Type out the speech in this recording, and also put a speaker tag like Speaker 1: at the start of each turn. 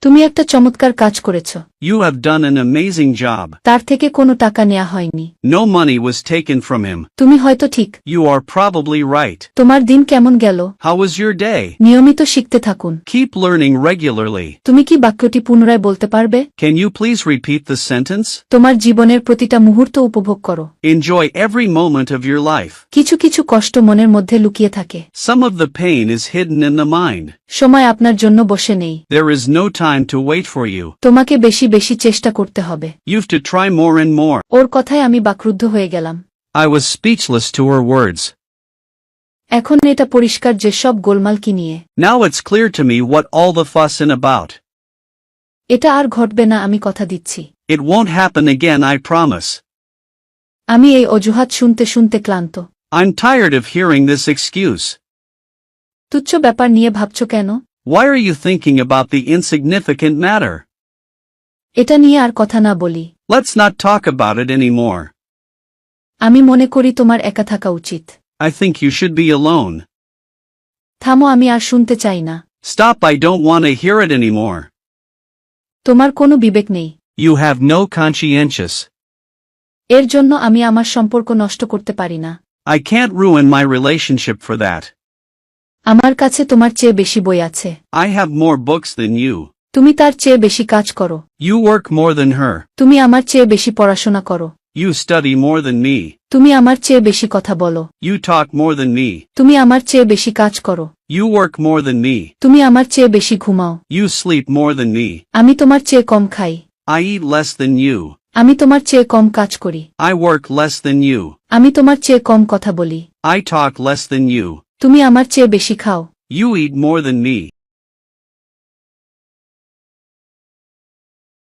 Speaker 1: তুমি একটা চমৎকার কাজ করেছো।
Speaker 2: You have done an amazing job.
Speaker 1: তার থেকে কোনো টাকা নেওয়া হয়নি।
Speaker 2: No money was taken from him.
Speaker 1: তুমি হয়তো ঠিক।
Speaker 2: You are probably right.
Speaker 1: তোমার দিন কেমন গেল?
Speaker 2: How was your day?
Speaker 1: নিয়মিত শিখতে থাকুন।
Speaker 2: Keep learning regularly.
Speaker 1: তুমি কি বাক্যটি পুনরায় বলতে পারবে?
Speaker 2: Can you please repeat the sentence?
Speaker 1: তোমার জীবনের প্রতিটা মুহূর্ত উপভোগ করো।
Speaker 2: Enjoy every moment of your life.
Speaker 1: কিছু কিছু কষ্ট মনের মধ্যে লুকিয়ে থাকে।
Speaker 2: Some of the pain is hidden in the mind.
Speaker 1: সময় আপনার জন্য বসে নেই।
Speaker 2: There is no time to wait for you.
Speaker 1: তোমাকে বেশি বেশি চেষ্টা করতে হবে।
Speaker 2: You've to try more and more.
Speaker 1: ওর কথায় আমি বাকরুদ্ধ হয়ে গেলাম।
Speaker 2: I was speechless to her words.
Speaker 1: এখন এটা পরিষ্কার যে সব গোলমাল কি নিয়ে।
Speaker 2: Now it's clear to me what all the fuss in about.
Speaker 1: এটা আর ঘটবে না, আমি কথা দিচ্ছি।
Speaker 2: It won't happen again, I promise.
Speaker 1: আমি এই অজুহাত শুনতে শুনতে ক্লান্ত।
Speaker 2: I'm tired of hearing this excuse.
Speaker 1: তুচ্ছ ব্যাপার নিয়ে ভাবছো কেন?
Speaker 2: Why are you thinking about the insignificant matter?
Speaker 1: এটা নিয়ে আর কথা না বলি।
Speaker 2: Let's not talk about it anymore.
Speaker 1: আমি মনে করি তোমার একা থাকা উচিত।
Speaker 2: I think you should be alone.
Speaker 1: থামো, আমি আর শুনতে চাই না।
Speaker 2: Stop, I don't want to hear it anymore.
Speaker 1: তোমার কোনো বিবেক নেই।
Speaker 2: You have no conscientious.
Speaker 1: এর জন্য আমি আমার সম্পর্ক নষ্ট করতে পারি না।
Speaker 2: I can't ruin my relationship for that.
Speaker 1: আমার কাছে তোমার চেয়ে বেশি বই আছে।
Speaker 2: I have more books than you.
Speaker 1: তুমি তার চেয়ে বেশি কাজ করো।
Speaker 2: You work more than her.
Speaker 1: তুমি আমার চেয়ে বেশি পড়াশোনা করো।
Speaker 2: You study more than me.
Speaker 1: তুমি আমার চেয়ে বেশি কথা বলো।
Speaker 2: You talk more than me.
Speaker 1: তুমি আমার চেয়ে বেশি কাজ করো।
Speaker 2: You work more than me.
Speaker 1: তুমি আমার চেয়ে বেশি ঘুমাও।
Speaker 2: You sleep more than me.
Speaker 1: আমি তোমার চেয়ে কম খাই।
Speaker 2: I eat less than you.
Speaker 1: আমি তোমার চেয়ে কম কাজ করি।
Speaker 2: I work less than you.
Speaker 1: আমি তোমার চেয়ে কম কথা বলি।
Speaker 2: I talk less than you.
Speaker 1: তুমি আমার চেয়ে বেশি খাও।
Speaker 2: You eat more than me.